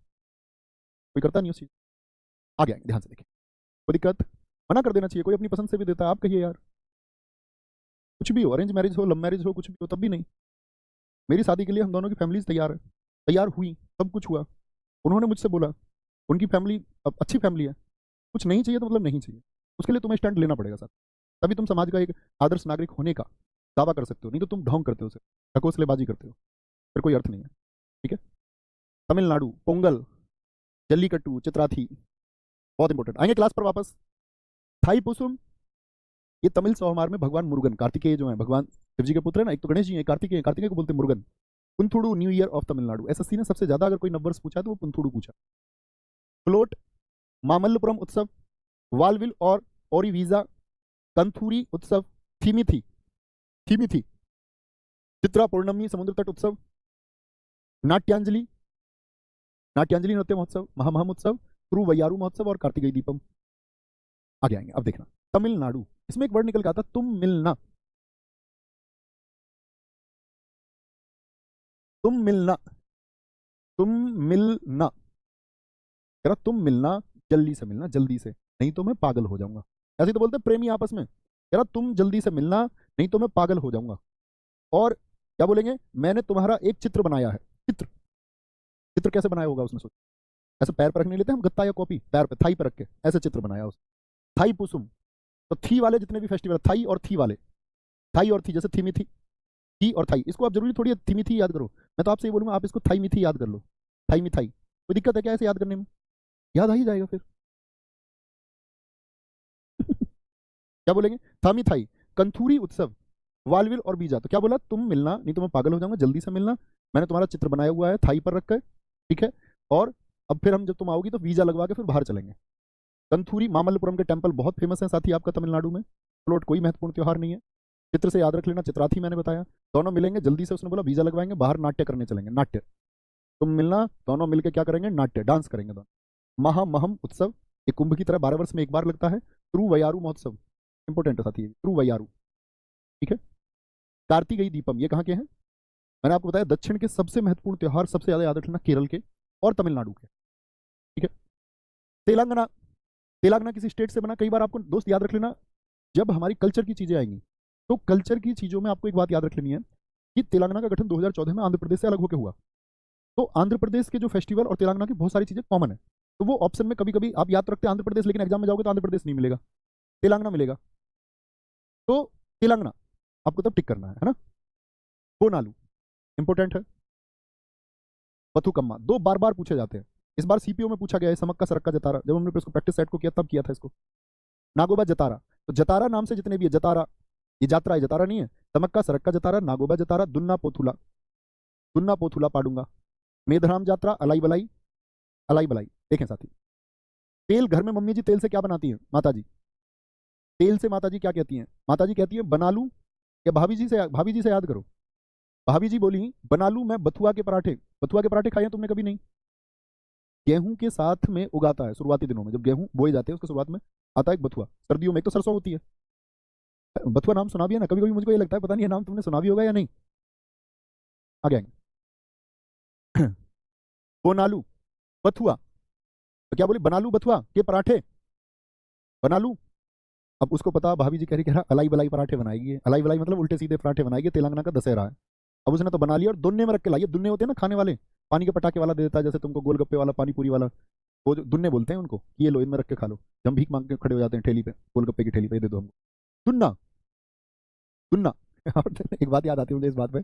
S1: कोई करता नहीं उस चीज। आगे आएंगे, ध्यान से देखिए। कोई दिक्कत, मना कर देना चाहिए, कोई अपनी पसंद से भी देता है, आप कहिए यार कुछ भी हो, अरेंज मैरिज हो, लव मैरिज हो, कुछ भी हो, तब भी नहीं। मेरी शादी के लिए हम दोनों की फैमिलीज तैयार है, तैयार हुई, सब कुछ हुआ, उन्होंने मुझसे बोला उनकी फैमिली अब अच्छी फैमिली है, कुछ नहीं चाहिए तो मतलब नहीं चाहिए, उसके लिए तुम्हें स्टैंड लेना पड़ेगा साथ, तभी तुम समाज का एक आदर्श नागरिक होने का दावा कर सकते हो, नहीं तो तुम ढोंग करते हो, उसे ढकोसलेबाजी करते हो, फिर कोई अर्थ नहीं है। ठीक है। तमिलनाडु पोंगल, जल्लीकट्टू चित्राथी, बहुत इंपॉर्टेंट। आएंगे क्लास पर वापस। थाई पुसुम, ये तमिल सोहमार में भगवान मुरुगन, कार्तिकेय जो है भगवान शिव जी के पुत्र है ना, एक तो गणेश जी है, कार्तिकेय, कार्तिकेय को बोलते हैं Murugan. Puthandu new year of Tamil Nadu, SSC ने सबसे ज्यादा अगर कोई नंबर्स पूछा तो वो पुंथुडू पूछा। फ्लोट, मामल्लपुरम उत्सव, वालविल और ओरिवीजा, कंथूरी उत्सव, थीमिथी, थीमिथी, चित्रा पूर्णमी समुद्र तट उत्सव, नाट्यांजलि, नाट्यांजलि नृत्य महोत्सव, महामहम उत्सव, तिरुवैयारू महोत्सव और कार्तिकेय दीपम। आगे आएंगे, अब देखना। तमिलनाडु, इसमें एक वर्ड निकल के आता तुम मिलना, तुम मिलना, तुम मिलना, कह रहा तुम मिलना, जल्दी से मिलना, जल्दी से, नहीं तो मैं पागल हो जाऊंगा। ऐसे तो बोलते हैं प्रेमी आपस में, कह रहा तुम जल्दी से मिलना, नहीं तो मैं पागल हो जाऊंगा। और क्या बोलेंगे, मैंने तुम्हारा एक चित्र बनाया है। चित्र, चित्र कैसे बनाया होगा उसने, सोच। ऐसे पैर पर रख नहीं लेते हम गत्ता या कॉपी, पैर पे थाई पर रख के ऐसे चित्र बनाया उसने। थाई पुसुम, तो थी वाले जितने भी फेस्टिवल, थाई और थी वाले, थाई और थी, जैसे थी मिथी, थी और थाई, इसको आप जरूरी थोड़ी थी मिथी याद करो, मैं तो आपसे ये बोलूंगा आप इसको थाई मिथी याद कर लो, थाई मिथाई। कोई दिक्कत है क्या ऐसे याद करने में, याद आ ही जाएगा फिर। क्या बोलेंगे, थामी थाई, कंथूरी उत्सव, वालविल और बीजा, तो क्या बोला, तुम मिलना नहीं तो मैं पागल हो जाऊंगा, जल्दी से मिलना, मैंने तुम्हारा चित्र बनाया हुआ है थाई पर रखकर, ठीक है। और अब फिर हम जब तुम आओगी तो वीजा लगवा के फिर बाहर चलेंगे। कंथूरी, मामल्लपुरम के टेम्पल बहुत फेमस है साथी आपका तमिलनाडु में। फ्लोट कोई महत्वपूर्ण त्योहार नहीं है। चित्र से याद रख लेना, चित्राथी मैंने बताया, दोनों मिलेंगे जल्दी से, उसने बोला वीजा लगवाएंगे, बाहर नाट्य करने चलेंगे, नाट्य, तुम मिलना, दोनों मिलकर क्या करेंगे, नाट्य, डांस करेंगे दोनों। महामहम उत्सव, एक कुंभ की तरह 12 वर्ष में एक बार लगता है। तिरुवैयारू महोत्सव, इंपॉर्टेंट है साथी, तिरुवैयारू, ठीक है। कार्तिकेय दीपम, ये कहाँ के हैं, मैंने आपको बताया दक्षिण के सबसे महत्वपूर्ण त्योहार, सबसे ज्यादा याद रखना केरल के और तमिलनाडु के, ठीक है। तेलंगाना, तेलंगाना किसी स्टेट से बना, कई बार आपको दोस्त याद रख लेना, जब हमारी कल्चर की चीजें आएंगी तो कल्चर की चीजों में आपको एक बात याद रख लेनी है कि तेलंगाना का गठन 2014 में आंध्र प्रदेश से अलग होकर हुआ। तो आंध्र प्रदेश के जो फेस्टिवल और तेलंगाना की बहुत सारी चीजें कॉमन है, तो वो ऑप्शन में कभी कभी आप याद तो रखते हैं आंध्र प्रदेश, लेकिन एग्जाम में जाओगे तो आंध्र प्रदेश नहीं मिलेगा, तेलंगाना मिलेगा। तो तेलंगाना आपको तब टिक करना है ना। बोनालू इंपॉर्टेंट है। बथुकम्मा, दो बार बार पूछे जाते हैं, इस बार सीपीओ में पूछा गया है, समक्का सरक्का जतारा, जब हमने इसको प्रैक्टिस सेट को किया तब किया था इसको। नागोबा जतारा, तो जतारा नाम से जितने भी है, जतारा ये जात्रा है, जतारा नहीं है। समक्का सरक्का जतारा, नागोबा जतारा, दुन्ना पोथुला, दुन्ना पोथुला पाडूंगा, मेधराम जात्रा, अलाई बलाई, अलाई बलाई। देखें साथी, तेल, घर में मम्मी जी तेल से क्या बनाती हैं, माता जी, तेल से माता जी क्या कहती हैं, माता जी कहती हैं बना लूं, या भाभी जी से याद करो, भाभी जी बोली बना लूं मैं बथुआ के पराठे। बथुआ के पराठे खाए हैं तुमने कभी, नहीं। गेहूं के साथ में उगाता है शुरुआती दिनों में, जब गेहूं बोए जाते हैं उसके शुरुआत में आता है एक बथुआ, सर्दियों में एक तो सरसों होती है। बथुआ नाम सुना भी है ना, कभी कभी मुझको ये लगता है पता नहीं ये नाम तुमने सुना भी होगा या नहीं। आगे आएंगे। बोनालू, बथुआ, तो क्या बोले, बना लूं बथुआ के पराठे, बना लूं। अब उसको पता, भाभी जी कह रहा अलाई बलाई पराठे बनाएगी, अलाई बलाई मतलब उल्टे सीधे पराठे बनाएगी, तेलंगाना का दशहरा है। अब उसने तो बना लिया और दुन्ने में रख के लाई, दुन्ने होते हैं ना खाने वाले, पानी के पटाखे वाला दे देता है, जैसे तुमको गोलगप्पे वाला, पानी पूरी वाला, वो जो दुन्ने बोलते हैं उनको, ये लो इनमें रख के खा लो, जब हम भीख मांग के खड़े हो जाते हैं ठेली पे, गोलगप्पे की ठेली पे, दे दो हमको दुन्ना, दुन्ना। और एक बात याद आती है मुझे इस बात पे,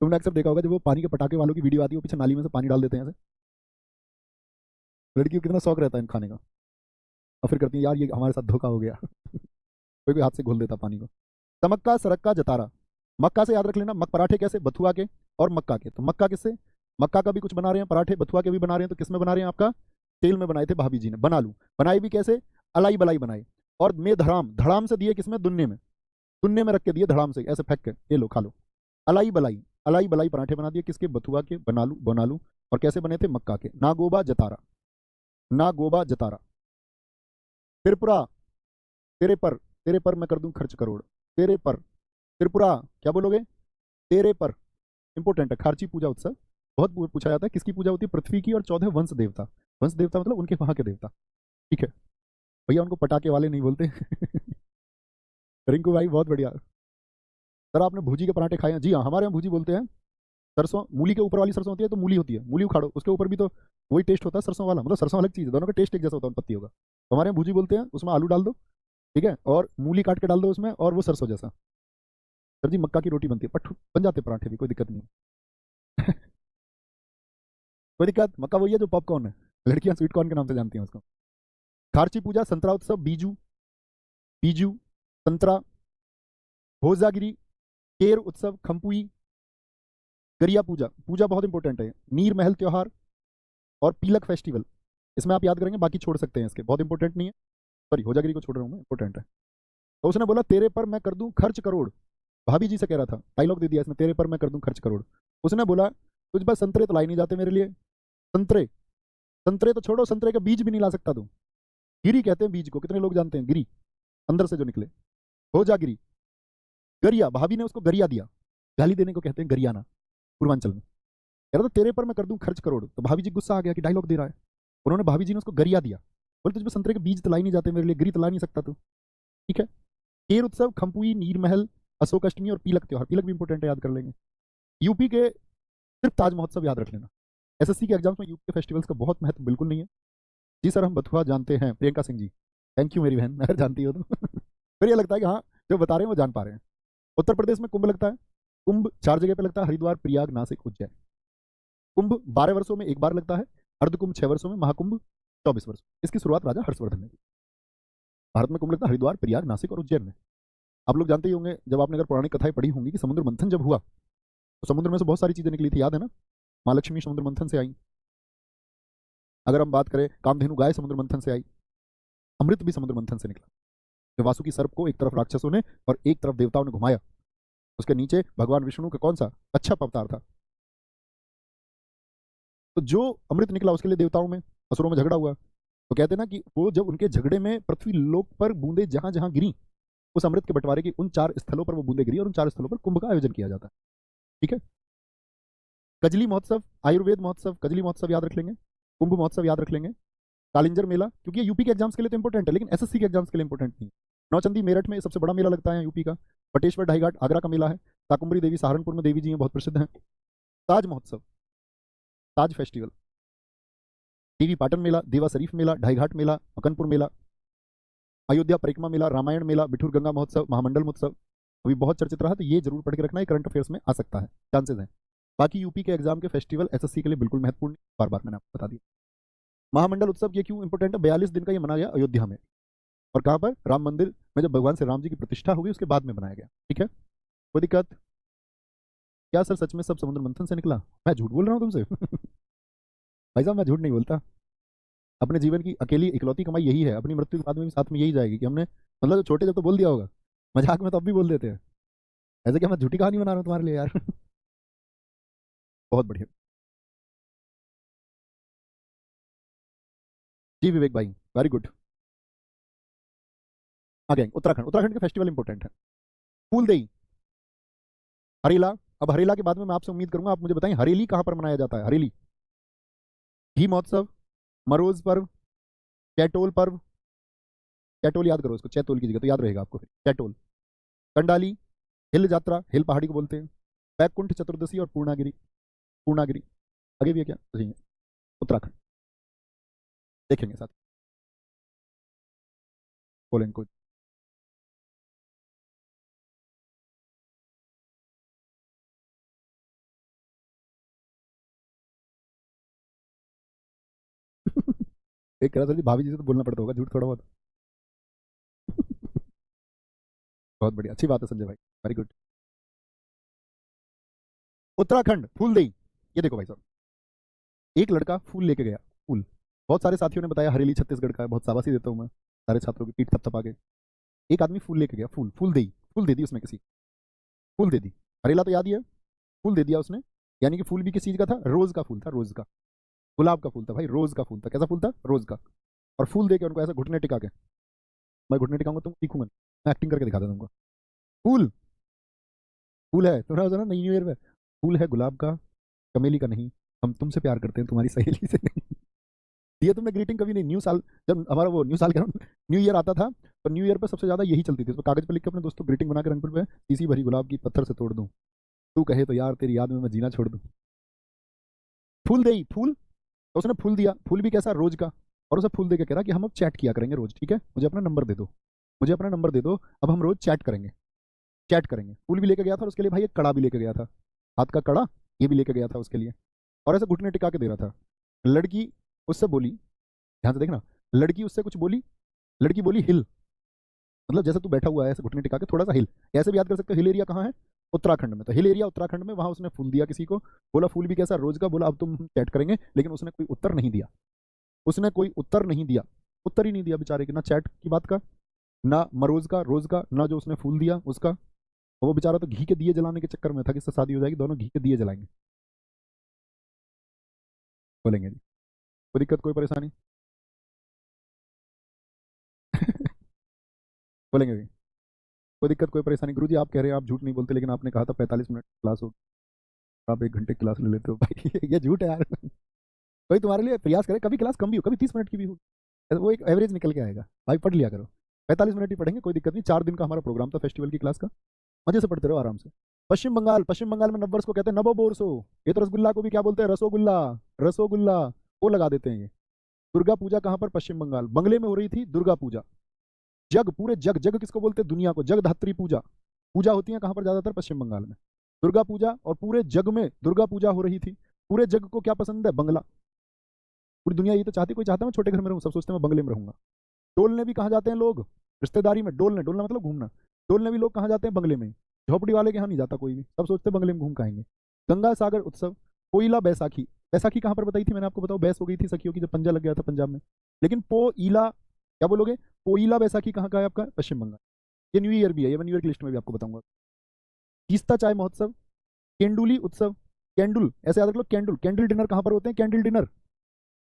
S1: तुमने अक्सर देखा होगा जब वो पानी के पटाखे वालों की वीडियो आती है, वो पीछे नाली में से पानी डाल देते हैं ऐसे। लड़कियों को कितना शौक रहता है इन खाने का, और फिर करती है यार ये हमारे साथ धोखा हो गया। कोई कोई हाथ से घोल देता पानी को। तमक्का सरक्का जतारा। मक्का से याद रख लेना, मक पराठे कैसे, बथुआ के और मक्का के। तो मक्का किससे, मक्का का भी कुछ बना रहे हैं पराठे, बथुआ के भी बना रहे हैं, तो किस में बना रहे हैं आपका, तेल में बनाए थे भाभी जी ने। बना लूं, बनाई भी कैसे, अलाई बलाई बनाई। और में धड़ाम, धड़ाम से दिए किसमें, दुन्ने में, दुन्ने में रख के दिए धड़ाम से ऐसे फेंक के, ये लो खा लो। अलाई बलाई, अलाई बलाई पराठे बना दिए किसके, बथुआ के, बना लूं बना लूं। और कैसे बने थे, मक्का के। नागोबा जतारा, नागोबा जतारा। त्रिपुरा, तेरे पर मैं कर दूं खर्च करोड़। तेरे पर, त्रिपुरा क्या बोलोगे, तेरे पर। इंपॉर्टेंट है, खार्ची पूजा उत्सव बहुत पूछा जाता है। किसकी पूजा होती है, पृथ्वी की और 14 वंश देवता। वंश देवता मतलब उनके वहां के देवता, ठीक है भैया, उनको पटाखे वाले नहीं बोलते। रिंकू भाई बहुत बढ़िया। सर आपने भूजी के पराठे खाए हैं, जी हाँ हमारे यहाँ भूजी बोलते हैं। सरसों, मूली के ऊपर वाली सरसों होती है तो मूली होती है, मूली उखाड़ो उसके ऊपर भी तो वही टेस्ट होता है सरसों वाला, मतलब सरसों अलग चीज़ है, दोनों का टेस्ट एक जैसा होता है पत्ती होगा। तो हमारे यहाँ भूजी बोलते हैं, उसमें आलू डाल दो, ठीक है, और मूली काट के डाल दो उसमें, और वो सरसों जैसा। सर जी मक्का की रोटी बनती है, पट बन जाते हैं पराठे भी, कोई दिक्कत नहीं है। कोई दिक्कत, मक्का वही है जो पॉपकॉर्न है, लड़कियां स्वीट कॉर्न के नाम से जानती हैं उसको। खारची पूजा, संतरा उत्सव, बीजू, बीजू, संतरा, भोजागिरी, केर उत्सव, खम्पुई, गरिया पूजा, पूजा बहुत इंपॉर्टेंट है, नीर महल त्योहार, और पीलक फेस्टिवल। इसमें आप याद करेंगे, बाकी छोड़ सकते हैं, इसके बहुत इंपॉर्टेंट नहीं है। सॉरी होजागिरी को छोड़ रहा हूँ मैं, इंपॉर्टेंट है। तो उसने बोला तेरे पर मैं कर दूं खर्च करोड़, भाभी जी से कह रहा था, डायलॉग दे दिया इसमें, तेरे पर मैं कर दूं खर्च करोड़। उसने बोला तुझ पर संतरे तो लाई नहीं जाते मेरे लिए, संतरे, संतरे तो छोड़ो, संतरे का बीज भी नहीं ला सकता तू। गिरी कहते हैं बीज को, कितने लोग जानते हैं, गिरी, अंदर से जो निकले, हो जा गिरी। गरिया, भाभी ने उसको गरिया दिया, गाली देने को कहते हैं गरियाना पूर्वांचल में। कह रहा था तेरे पर मैं कर दूं खर्च करोड़, तो भाभी जी गुस्सा आ गया कि डायलॉग दे रहा है। उन्होंने भाभी जी ने उसको गरिया दिया, बोले तुझ पर संतरे के बीज तलाई नहीं जाते मेरे लिए, गिरी तला नहीं सकता तू, ठीक है। केर उत्सव, खम्पुई, नीरमहल, अशोक अष्टमी और पीलक त्योहार। पीलक भी इंपॉर्टेंट है, याद कर लेंगे। यूपी के सिर्फ ताज महोत्सव याद रख लेना। एसएससी के एग्जाम्स में यूपी के फेस्टिवल्स का बहुत महत्व बिल्कुल नहीं है। जी सर हम बथुआ जानते हैं, प्रियंका सिंह जी, थैंक यू मेरी बहन, अगर जानती हो तो। फिर ये लगता है कि हाँ जो बता रहे हैं वो जान पा रहे हैं। उत्तर प्रदेश में कुंभ लगता है, कुंभ 4 जगह पे लगता है, हरिद्वार, प्रयाग, नासिक, उज्जैन। कुंभ 12 वर्षों में एक बार लगता है, अर्धकुंभ 6 वर्षों में, महाकुंभ 24 वर्ष। इसकी शुरुआत राजा हर्षवर्धन ने की। भारत में कुंभ लगता है हरिद्वार, प्रयाग, नासिक और उज्जैन में। आप लोग जानते ही होंगे, जब आपने अगर पौराणिक कथाएं पढ़ी होंगी कि समुद्र मंथन जब हुआ तो समुद्र में से बहुत सारी चीजें निकली थी, याद है ना। माँ लक्ष्मी समुद्र मंथन से आई, अगर हम बात करें कामधेनु गाय समुद्र मंथन से आई, अमृत भी समुद्र मंथन से निकला। जब वासुकी सर्प को एक तरफ राक्षसों ने और एक तरफ देवताओं ने घुमाया, उसके नीचे भगवान विष्णु का कौन सा अच्छा अवतार था, तो जो अमृत निकला उसके लिए देवताओं में असुरों में झगड़ा हुआ। तो कहते हैं ना कि वो जब उनके झगड़े में पृथ्वी लोक पर बूंदे जहां जहां गिरी, उस अमृत के बंटवारे की उन 4 स्थलों पर वो बूंदे गिरी, और उन 4 स्थलों पर कुंभ का आयोजन किया जाता है, ठीक है। कजली महोत्सव, आयुर्वेद महोत्सव, कजली महोत्सव याद रख लेंगे, कुंभ महोत्सव याद रख लेंगे, कालिंजर मेला, क्योंकि ये यूपी के एग्जाम्स के लिए तो इंपॉर्टेंट है, लेकिन एसएससी के एग्जाम्स के लिए इंपॉर्टेंट नहीं। नौचंदी मेरठ में सबसे बड़ा मेला लगता है यूपी का। बटेश्वर ढाई घाट आगरा का मेला है। शाकुंभरी देवी सहारनपुर में देवी जी हैं, बहुत प्रसिद्ध हैं। ताज महोत्सव, ताज फेस्टिवल, देवी पाटन मेला, देवा शरीफ मेला, ढाई घाट मेला, मकनपुर मेला, अयोध्या परिक्रमा मेला, रामायण मेला, बिठूर गंगा महोत्सव, महामंडल महोत्सव। अभी बहुत चर्चित रहा, तो ये जरूर पढ़ के रखना है, करंट अफेयर्स में आ सकता है, चांसेस हैं। बाकी यूपी के एग्जाम के फेस्टिवल एसएससी के लिए बिल्कुल महत्वपूर्ण, बार बार मैंने आपको बता दिया। महामंडल उत्सव ये क्यों इंपॉर्टेंट है, 42 दिन का ये मनाया गया अयोध्या में, और कहाँ पर, राम मंदिर में, जब भगवान श्री राम जी की प्रतिष्ठा हुई उसके बाद में बनाया गया, ठीक है। कोई दिक्कत, क्या सर सच में सब समुद्र मंथन से निकला, मैं झूठ बोल रहा हूँ तुमसे। भाई साहब मैं झूठ नहीं बोलता। अपने जीवन की अकेली इकलौती कमाई यही है, अपनी मृत्यु के बाद में भी साथ में यही जाएगी कि हमने, मतलब छोटे जब तो बोल दिया होगा, मजाक में तो अब भी बोल देते हैं, ऐसे क्या मैं झूठी कहानी बना रहा हूँ तुम्हारे लिए यार। बहुत बढ़िया। जी विवेक भाई, वेरी गुड। आगे उत्तराखंड, उत्तराखंड के फेस्टिवल इंपॉर्टेंट है। फूलदेई, हरेला। अब हरेला के बाद में मैं आपसे उम्मीद करूंगा आप मुझे बताएं हरेली कहाँ पर मनाया जाता है, हरेली। घी महोत्सव, मरोज पर्व, कैटोल पर्व, कैटोल याद करो इसको, चैतोल की जगह तो याद रहेगा आपको फिर, कैटोल, कंडाली, हिल यात्रा, हिल पहाड़ी को बोलते हैं, बैकुंठ चतुर्दशी और पूर्णागिरी, पूर्णागिरी। आगे भी है क्या, नहीं है। उत्तराखंड देखेंगे साथ, बोलेंगे कोई। एक कह रहा था भाभी जी से तो बोलना पड़ता होगा झूठ थोड़ा बहुत। बहुत बढ़िया, अच्छी बात है संजय भाई, वेरी गुड। उत्तराखंड फूलदेई, ये देखो भाई साहब, एक लड़का फूल लेके गया, फूल। बहुत सारे साथियों ने बताया हरेली छत्तीसगढ़ का है, बहुत शाबाशी देता हूँ मैं सारे छात्रों की पीठ थपथपा के। एक आदमी फूल लेके गया, फूल, फूलदेई, फूल दे दी उसने किसी को, फूल दे दी। हरेला तो याद ही है, फूल दे दिया उसने। यानी कि फूल भी किस चीज का था, रोज का फूल था, रोज का, गुलाब का फूल था भाई, रोज का फूल था। कैसा फूल था, रोज का। और फूल दे के उनको ऐसा घुटने टिका के, मैं घुटने टिकाऊंगा तुम सीखूंगा, मैं एक्टिंग करके दिखा दूंगा तुमको। फूल, फूल है, तुमने सुना नहीं न्यू ईयर में, फूल है गुलाब का, चमेली का नहीं, हम तुमसे प्यार करते हैं, तुम्हारी सहेली से नहीं। ये तुमने ग्रीटिंग कभी नहीं, न्यू साल जब हमारा वो न्यू साल का न्यू ईयर आता था, तो न्यू ईयर पे सबसे ज्यादा यही चलती थी, तो कागज पे लिख के अपने दोस्तों ग्रीटिंग बना के रंगपुर पे, इसी भरी गुलाब की पत्थर से तोड़ दूं, तू कहे तो यार तेरी याद में मैं जीना छोड़ दूं। फूल दे, फूल, तो उसने फूल दिया, फूल भी कैसा, रोज का। और उसे फूल दे के कह रहा कि हम अब चैट किया करेंगे रोज, ठीक है, मुझे अपना नंबर दे दो, मुझे अपना नंबर दे दो, अब हम रोज चैट करेंगे, चैट करेंगे। फूल भी लेके गया था और उसके लिए भाई एक कड़ा भी लेके गया था, हाथ का कड़ा, ये भी लेके गया था उसके लिए। और ऐसे घुटने टिका के दे रहा था। लड़की उससे बोली, ध्यान से देखना, लड़की उससे कुछ बोली, लड़की बोली हिल, मतलब जैसे तू बैठा हुआ है ऐसे घुटने टिका के थोड़ा सा हिल। ऐसे भी याद कर सकते हो, हिल एरिया कहाँ है, उत्तराखंड में, तो हिल एरिया उत्तराखंड में, वहां उसने फूल दिया किसी को, बोला फूल भी कैसा, रोज का, बोला अब तुम चैट करेंगे, लेकिन उसने कोई उत्तर नहीं दिया, उसने कोई उत्तर नहीं दिया, उत्तर ही नहीं दिया बेचारे के, ना चैट की बात का, ना मरोज का, रोज का, ना जो उसने फूल दिया उसका। और वो बेचारा तो घी के दिए जलाने के चक्कर में था कि इससे शादी हो जाएगी, दोनों घी के दिए जलाएंगे। बोलेंगे जी, कोई दिक्कत कोई परेशानी? बोलेंगे जी, कोई दिक्कत कोई परेशानी? गुरु जी आप कह रहे हैं आप झूठ नहीं बोलते, लेकिन आपने कहा था 45 मिनट क्लास हो, आप 1 घंटे क्लास ले लेते हो भाई। ये झूठ है यार। कोई तुम्हारे लिए प्रयास करे, कभी क्लास कम भी हो, कभी 30 मिनट की भी हो, वो एक एवरेज निकल के आएगा भाई, पढ़ लिया करो। 45 मिनट ही पढ़ेंगे, कोई दिक्कत नहीं, 4 दिन का हमारा प्रोग्राम था फेस्टिवल की क्लास का, मजे से पढ़ते रहो आराम से। पश्चिम बंगाल, पश्चिम बंगाल में नववर्ष को कहते हैं नवबोरसो। ये तो रसगुल्ला को भी क्या बोलते हैं, रसोगुल्ला, रसोगुल्ला, वो लगा देते हैं ये। दुर्गा पूजा कहाँ पर, पश्चिम बंगाल, बंगले में हो रही थी दुर्गा पूजा। जग, पूरे जग, जग किसको बोलते हैं, दुनिया को, जगधात्री पूजा, पूजा होती है कहाँ पर ज्यादातर, पश्चिम बंगाल में, दुर्गा पूजा। और पूरे जग में दुर्गा पूजा हो रही थी। पूरे जग को क्या पसंद है, बंगला। पूरी दुनिया ये तो चाहती, कोई चाहता है मैं छोटे घर में रहूँ, सब सोचते हैं मैं बंगले में रहूंगा। डोलने भी कहाँ जाते हैं लोग, रिश्तेदारी में डोलने, डोलना मतलब घूमना, डोलने भी लोग कहाँ जाते हैं, बंगले में। झोपड़ी वाले के यहाँ नहीं जाता कोई भी, सब सोचते हैं बंगले में घूम के आएंगे। गंगा सागर उत्सव, कोयला बैसाखी, बैसाखी कहाँ पर बताई थी मैंने आपको, बताओ, बैस हो गई थी सखियों की जब पंजा लग गया था पंजाब में। लेकिन पोईला, क्या बोलोगे, पोईला बैसाखी कहाँ का है आपका, पश्चिम बंगाल। ये न्यू ईयर भी है, ये मैं न्यू ईयर की लिस्ट में भी आपको बताऊंगा। तीस्ता चाय महोत्सव, केंडुली उत्सव, कैंडुल ऐसे याद रख लो, कैंडुल, कैंडल डिनर कहाँ पर होते हैं, कैंडल डिनर।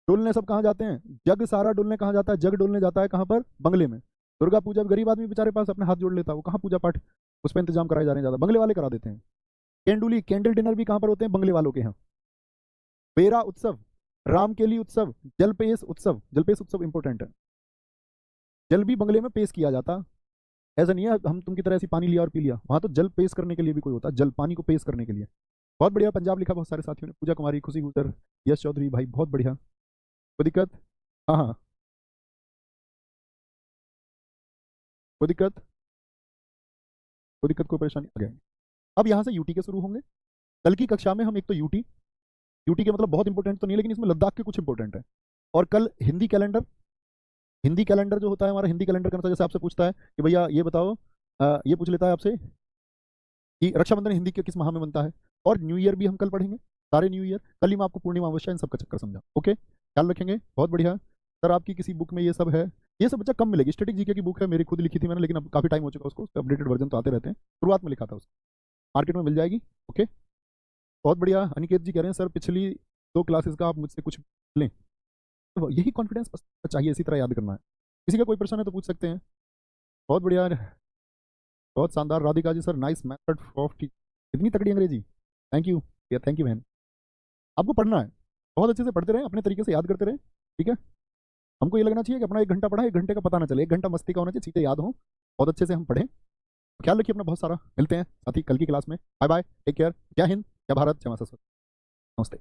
S1: डोलने सब कहाँ जाते हैं, जग सारा डोलने कहाँ जाता है, जग डोलने जाता है कहाँ पर, बंगले में। दुर्गा पूजा भी गरीब आदमी बेचारे पास अपने हाथ जोड़ लेता है, वो कहाँ पूजा पाठ उस पर इंतजाम कराए जा रहे हैं, ज्यादा बंगले वाले करा देते हैं। कैंडुली, कैंडल डिनर भी कहाँ पर होते हैं, बंगले वालों के यहाँ। बेरा उत्सव, रामकेली उत्सव, जलपेश उत्सव, जलपेश उत्सव इंपॉर्टेंट है, जल भी बंगले में पेश किया जाता। ऐसा नहीं है हम तुम की तरह ऐसी पानी लिया और पी लिया, वहां तो जल पेश करने के लिए भी कोई होता है, जल पानी को पेश करने के लिए। बहुत बढ़िया पंजाब लिखा बहुत सारे साथियों ने, पूजा कुमारी, खुशी गुजर, यश चौधरी भाई, बहुत बढ़िया, कोई दिक्कत? हाँ हाँ, कोई दिक्कत, कोई दिक्कत कोई परेशानी, आ गया। अब यहाँ से यूटी के शुरू होंगे। कल की कक्षा में हम एक तो यूटी, यूटी के मतलब बहुत इंपॉर्टेंट तो नहीं, लेकिन इसमें लद्दाख के कुछ इंपॉर्टेंट है। और कल हिंदी कैलेंडर, हिंदी कैलेंडर जो होता है हमारा, हिंदी कैलेंडर के अनुसार जैसे आपसे पूछता है कि भैया ये बताओ, ये पूछ लेता है आपसे कि रक्षाबंधन हिंदी के किस माह में बनता है। और न्यू ईयर भी हम कल पढ़ेंगे, सारे न्यू ईयर, कल ही मैं आपको पूर्णिमा अमावस्या इन सबका चक्कर समझा, ओके, ख्याल रखेंगे, बहुत बढ़िया। सर आपकी किसी बुक में ये सब है, ये सब बच्चा कम मिलेगी, स्टैटिक जीके की बुक है, मेरी खुद लिखी थी मैंने, लेकिन अब काफी टाइम हो चुका उसको, उसके अपडेटेड वर्जन तो आते रहते हैं, शुरुआत में लिखा था उसको, मार्केट में मिल जाएगी, ओके। बहुत बढ़िया, अनिकेत जी कह रहे हैं सर पिछली 2 क्लासेस का आप मुझसे कुछ लें, तो यही कॉन्फिडेंस चाहिए, इसी तरह याद करना है। किसी का कोई प्रश्न है तो पूछ सकते हैं। बहुत बढ़िया, बहुत शानदार Radhika ji, sir nice method of tea, इतनी तगड़ी अंग्रेजी, थैंक यू, या थैंक यू बहन। आपको पढ़ना है, बहुत अच्छे से पढ़ते रहें, अपने तरीके से याद करते रहें, ठीक है। हमको ये लगना चाहिए कि अपना 1 घंटा पढ़ा, 1 घंटे का पता ना चले, 1 घंटा मस्ती का होना चाहिए, चीज़ें याद हों, बहुत अच्छे से हम पढ़ें। तो ख्याल रखिए अपना बहुत सारा, मिलते हैं साथी कल की क्लास में, बाय बाय, टेक केयर, जय हिंद, जय भारत, जय माता सरस्वती, नमस्ते।